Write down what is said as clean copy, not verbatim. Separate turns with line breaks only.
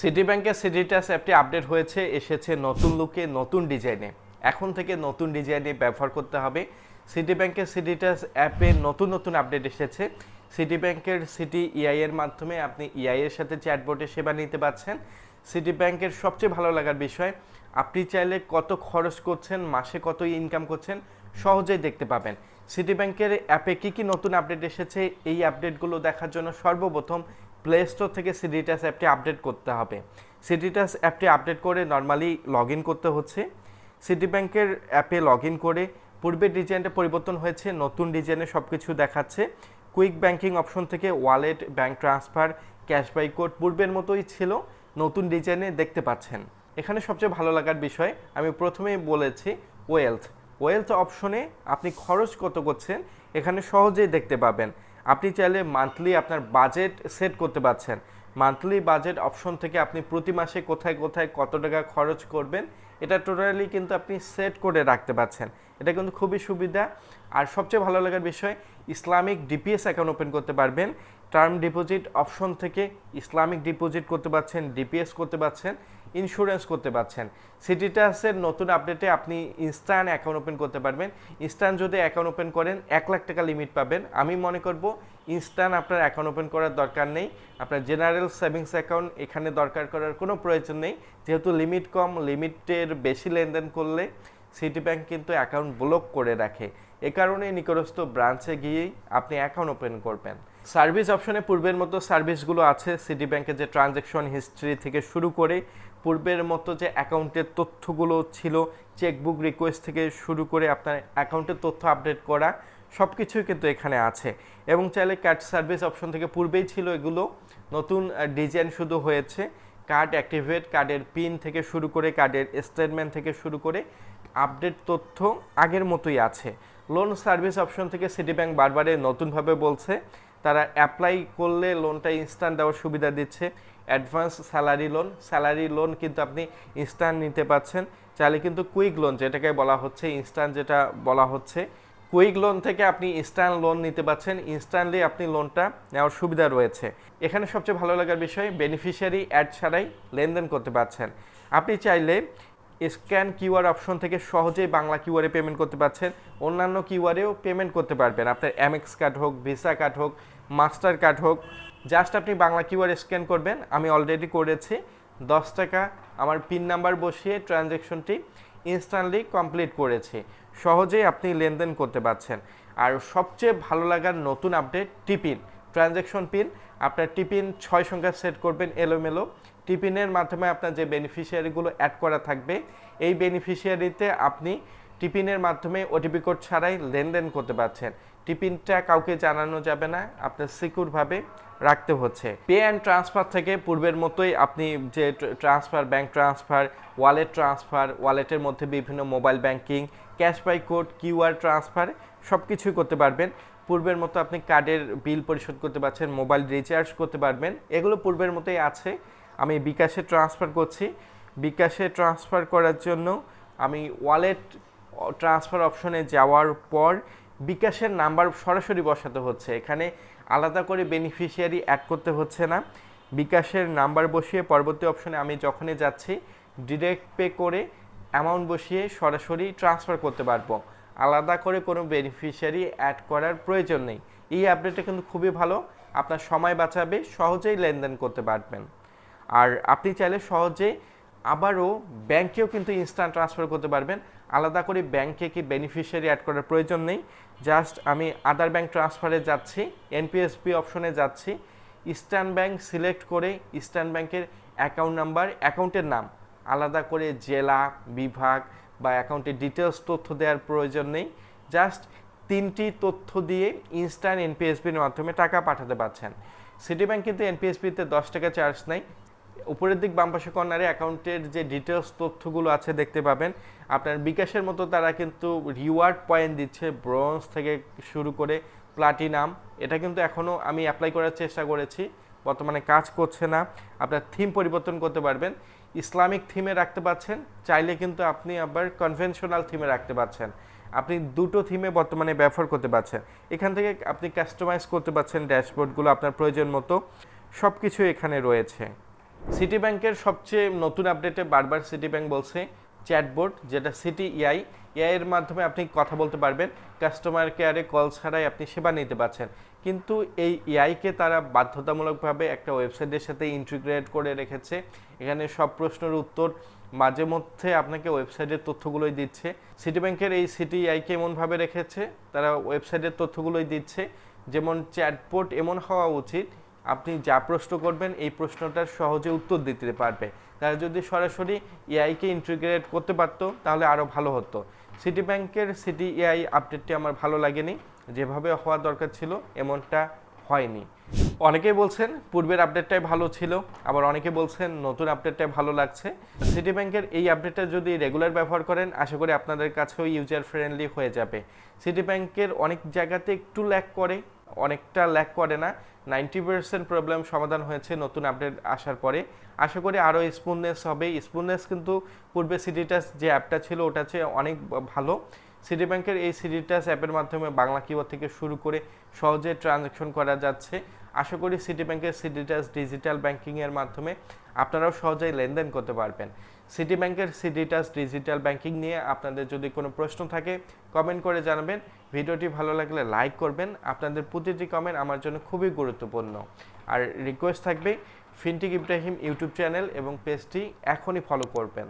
City ব্যাংকের সিটিটাস অ্যাপটি update হয়েছে, এসেছে নতুন লুকে, নতুন ডিজাইনে। এখন থেকে নতুন ডিজাইনে ব্যবহার করতে হবে। সিটি ব্যাংকের সিটিটাস অ্যাপে নতুন নতুন আপডেট এসেছে। সিটি ব্যাংকের সিটি ইআই এর মাধ্যমে আপনি ইআই এর সাথে চ্যাটবটের সেবা নিতে পারছেন। সিটি ব্যাংকের সবচেয়ে ভালো লাগার বিষয়, আপনি চাইলে কত খরচ করছেন, মাসে কত ইনকাম করছেন সহজেই দেখতে পাবেন। সিটি ব্যাংকের অ্যাপে কী কী নতুন আপডেট এসেছে, এই আপডেটগুলো দেখার জন্য সর্বপ্রথম প্লে স্টোর থেকে সিটিটাস অ্যাপটি আপডেট করতে হবে। সিটিটাস অ্যাপটি আপডেট করে নর্মালি লগ ইন করতে হচ্ছে। সিটি ব্যাংকের অ্যাপে লগ ইন করে পূর্বের ডিজাইনটা পরিবর্তন হয়েছে, নতুন ডিজাইনে সব কিছু দেখাচ্ছে। কুইক ব্যাংকিং অপশন থেকে ওয়ালেট, ব্যাংক ট্রান্সফার, ক্যাশবাই কোড পূর্বের মতোই ছিল, নতুন ডিজাইনে দেখতে পাচ্ছেন। এখানে সবচেয়ে ভালো লাগার বিষয় আমি প্রথমেই বলেছি ওয়েলথ অপশনে আপনি খরচ কত করছেন এখানে সহজেই দেখতে পাবেন। আপনি চাইলে মান্থলি আপনার বাজেট সেট করতে পারছেন। মান্থলি বাজেট অপশন থেকে আপনি প্রতি মাসে কোথায় কোথায় কত টাকা খরচ করবেন এটা টোটালি কিন্তু আপনি সেট করে রাখতে পারছেন। এটা কিন্তু খুবই সুবিধা। আর সবচেয়ে ভালো লাগার বিষয়, ইসলামিক ডিপিএস অ্যাকাউন্ট ওপেন করতে পারবেন। টার্ম ডিপোজিট অপশন থেকে ইসলামিক ডিপোজিট করতে পারছেন, ডিপিএস করতে পারছেন, ইন্স্যুরেন্স করতে পারছেন। সিটিটাসের নতুন আপডেটে আপনি ইনস্ট্যান্ট অ্যাকাউন্ট ওপেন করতে পারবেন। ইনস্ট্যান্ট যদি অ্যাকাউন্ট ওপেন করেন 1 লাখ টাকা লিমিট পাবেন। আমি মনে করব ইনস্ট্যান্ট আপনার অ্যাকাউন্ট ওপেন করার দরকার নেই, আপনার জেনারেল সেভিংস অ্যাকাউন্ট এখানে দরকার করার কোনো প্রয়োজন নেই, যেহেতু লিমিট কম। লিমিটের বেশি লেনদেন করলে সিটি ব্যাংক কিন্তু অ্যাকাউন্ট ব্লক করে রাখে। এ কারণে নিকটস্থ ব্রাঞ্চে গিয়েই আপনি অ্যাকাউন্ট ওপেন করবেন। সার্ভিস অপশনে পূর্বের মতো সার্ভিসগুলো আছে। সিটি ব্যাংকের যে ট্রানজ্যাকশন হিস্ট্রি থেকে শুরু করে পূর্বের মতো যে অ্যাকাউন্টের তথ্যগুলো ছিল, চেকবুক রিকোয়েস্ট থেকে শুরু করে আপনার অ্যাকাউন্টের তথ্য আপডেট করা সব কিছুই কিন্তু এখানে আছে। এবং চাইলে কার্ড সার্ভিস অপশন থেকে পূর্বেই ছিল এগুলো, নতুন ডিজাইন শুধু হয়েছে। কার্ড অ্যাক্টিভেট, কার্ডের পিন থেকে শুরু করে কার্ডের স্টেটমেন্ট থেকে শুরু করে আপডেট তথ্য আগের মতোই আছে। লোন সার্ভিস অপশন থেকে সিটি ব্যাংক বারবারে নতুনভাবে বলছে তারা অ্যাপ্লাই করলে লোনটা ইনস্ট্যান্ট দেওয়ার সুবিধা দিচ্ছে। অ্যাডভান্স স্যালারি লোন কিন্তু আপনি ইনস্ট্যান্ট নিতে পাচ্ছেন। চাইলে কিন্তু কুইক লোন যেটাকে বলা হচ্ছে, ইনস্ট্যান্ট যেটা বলা হচ্ছে, কুইক লোন থেকে আপনি ইনস্ট্যান্ট লোন নিতে পাচ্ছেন। ইনস্ট্যান্টলি আপনি লোনটা নেওয়ার সুবিধা রয়েছে। এখানে সবচেয়ে ভালো লাগার বিষয়, বেনিফিশিয়ারি অ্যাড ছাড়াই লেনদেন করতে পারছেন। আপনি চাইলে স্ক্যান কিউআর অপশন থেকে সহজেই বাংলা কিউআরে পেমেন্ট করতে পারছেন, অন্যান্য কিউআরেও পেমেন্ট করতে পারবেন। আপনার এমএক্স কার্ড হোক, ভিসা কার্ড হোক, মাস্টার কার্ড হোক, জাস্ট আপনি বাংলা কিউআর স্ক্যান করবেন। আমি অলরেডি করেছি। 10 টাকা আমার পিন নাম্বার বসিয়ে ট্রানজ্যাকশনটি ইনস্ট্যান্টলি কমপ্লিট করেছি। সহজেই আপনি লেনদেন করতে পারছেন। আর সবচেয়ে ভালো লাগার নতুন আপডেট, টিপিন ট্রানজ্যাকশন পিন। আপনার টিপিন 6 সংখ্যা সেট করবেন এলোমেলো। টিপিনের মাধ্যমে আপনার যে বেনিফিশিয়ারিগুলো অ্যাড করা থাকবে, এই বেনিফিশিয়ারিতে আপনি টিপিনের মাধ্যমে ওটিপি কোড ছাড়াই লেনদেন করতে পারছেন। টিপিনটা কাউকে জানানো যাবে না, আপনার সিকিউরভাবে রাখতে হচ্ছে। পে অ্যান্ড ট্রান্সফার থেকে পূর্বের মতোই আপনি যে transfer, bank transfer, wallet transfer, ওয়ালেটের মধ্যে বিভিন্ন mobile banking, cash by code, QR transfer সব কিছুই করতে পারবেন। পূর্বের মতো আপনি কার্ডের বিল পরিশোধ করতে পারছেন, মোবাইল রিচার্জ করতে পারবেন, এগুলো পূর্বের মতোই আছে। আমি বিকাশে ট্রান্সফার করছি। বিকাশে ট্রান্সফার করার জন্য আমি ওয়ালেট ট্রান্সফার অপশনে যাওয়ার পর বিকাশের নাম্বার সরাসরি বসাতে হচ্ছে। এখানে আলাদা করে বেনিফিশিয়ারি অ্যাড করতে হচ্ছে না। বিকাশের নাম্বার বসিয়ে পরবর্তী অপশনে আমি যখনই যাচ্ছি ডিরেক্ট পে করে অ্যামাউন্ট বসিয়ে সরাসরি ট্রান্সফার করতে পারবো। আলাদা করে কোনো বেনিফিশিয়ারি অ্যাড করার প্রয়োজন নেই। এই আপডেটটা কিন্তু খুবই ভালো, আপনার সময় বাঁচাবে, সহজেই লেনদেন করতে পারবেন। আর আপনি চাইলে সহজে আবারও ব্যাংকেও কিন্তু ইনস্ট্যান্ট ট্রান্সফার করতে পারবেন। আলাদা করে ব্যাংকে কি বেনিফিশিয়ারি অ্যাড করার প্রয়োজন নেই। জাস্ট আমি আদার ব্যাংক ট্রান্সফারে যাচ্ছি, এনপিএসবি অপশনে যাচ্ছি, ইস্টার্ন ব্যাংক সিলেক্ট করে ইস্টার্ন ব্যাংকের অ্যাকাউন্ট নাম্বার, অ্যাকাউন্টের নাম, আলাদা করে জেলা, বিভাগ বা অ্যাকাউন্টের ডিটেলস তথ্য দেওয়ার প্রয়োজন নেই। জাস্ট 3টি তথ্য দিয়ে ইনস্ট্যান্ট এনপিএসবির মাধ্যমে টাকা পাঠাতে পারছেন। সিটি ব্যাংক কিন্তু এনপিএসবিতে 10 টাকা চার্জ নেই। উপরের দিক বাম পাশে কর্নারে অ্যাকাউন্টের যে ডিটেলস তথ্যগুলো আছে দেখতে পাবেন। আপনার বিকাশের মতো তারা কিন্তু রিওয়ার্ড পয়েন্ট দিচ্ছে, ব্রোঞ্জ থেকে শুরু করে প্লাটিনাম। এটা কিন্তু এখনও আমি অ্যাপ্লাই করার চেষ্টা করেছি, বর্তমানে কাজ করছে না। আপনার থিম পরিবর্তন করতে পারবেন, ইসলামিক থিমে রাখতে পারছেন, চাইলে কিন্তু আপনি আবার কনভেনশনাল থিমে রাখতে পারছেন। আপনি দুটো থিমে বর্তমানে ব্যবহার করতে পারছেন। এখান থেকে আপনি কাস্টমাইজ করতে পারছেন ড্যাশবোর্ডগুলো আপনার প্রয়োজন মতো। সব কিছু এখানে রয়েছে। সিটি ব্যাংকের সবচেয়ে নতুন আপডেটে বারবার সিটি ব্যাংক বলছে চ্যাটবোর্ড, যেটা সিটি এআই এর মাধ্যমে আপনি কথা বলতে পারবেন, কাস্টমার কেয়ারে কল ছাড়াই আপনি সেবা নিতে পারছেন। কিন্তু এই এআইকে তারা বাধ্যতামূলকভাবে একটা ওয়েবসাইটের সাথে ইন্টিগ্রেট করে রেখেছে। এখানে সব প্রশ্নের উত্তর মাঝে মধ্যে আপনাকে ওয়েবসাইটের তথ্যগুলোই দিচ্ছে। সিটি ব্যাংকের এই সিটি এআইকে এমনভাবে রেখেছে, তারা ওয়েবসাইটের তথ্যগুলোই দিচ্ছে। যেমন চ্যাটবোর্ড এমন হওয়া উচিত, আপনি যা প্রশ্ন করবেন এই প্রশ্নটার সহজে উত্তর দিতে পারবে। তারা যদি সরাসরি এআইকে ইন্টিগ্রেট করতে পারতো তাহলে আরও ভালো হতো। সিটি ব্যাংকের সিটি এআই আপডেটটি আমার ভালো লাগেনি, যেভাবে হওয়া দরকার ছিল এমনটা হয়নি। অনেকেই বলছেন পূর্বের আপডেটটাই ভালো ছিল, আবার অনেকে বলছেন নতুন আপডেটটাই ভালো লাগছে। সিটি ব্যাংকের এই আপডেটটা যদি রেগুলার ব্যবহার করেন আশা করি আপনাদের কাছেও ইউজার ফ্রেন্ডলি হয়ে যাবে। সিটি ব্যাংকের অনেক জায়গাতে একটু ল্যাগ করে, অনেকটা ল্যাগ করে না, 90% প্রবলেম সমাধান হয়েছে নতুন আপডেট আসার পরে। আশা করি আরও স্মুথনেস হবে। স্মুথনেস কিন্তু পূর্বে সিটিটাস যে অ্যাপটা ছিল ওটা চেয়ে অনেক ভালো। সিটি ব্যাংকের এই সিটিটাস অ্যাপের মাধ্যমে বাংলা কিবোর্ড থেকে শুরু করে সহজে ট্রানজ্যাকশন করা যাচ্ছে। আশা করি সিটি ব্যাংকের সিটিটাস ডিজিটাল ব্যাংকিংয়ের মাধ্যমে আপনারাও সহজেই লেনদেন করতে পারবেন। সিটি ব্যাংকের সিটিটাস ডিজিটাল ব্যাংকিং নিয়ে আপনাদের যদি কোনো প্রশ্ন থাকে কমেন্ট করে জানাবেন। ভিডিওটি ভালো লাগলে লাইক করবেন, আপনাদের প্রতিটি কমেন্ট আমার জন্য খুবই গুরুত্বপূর্ণ। আর রিকোয়েস্ট থাকবে ফিনটেক ইব্রাহিম ইউটিউব চ্যানেল এবং পেজটি এখনই ফলো করবেন।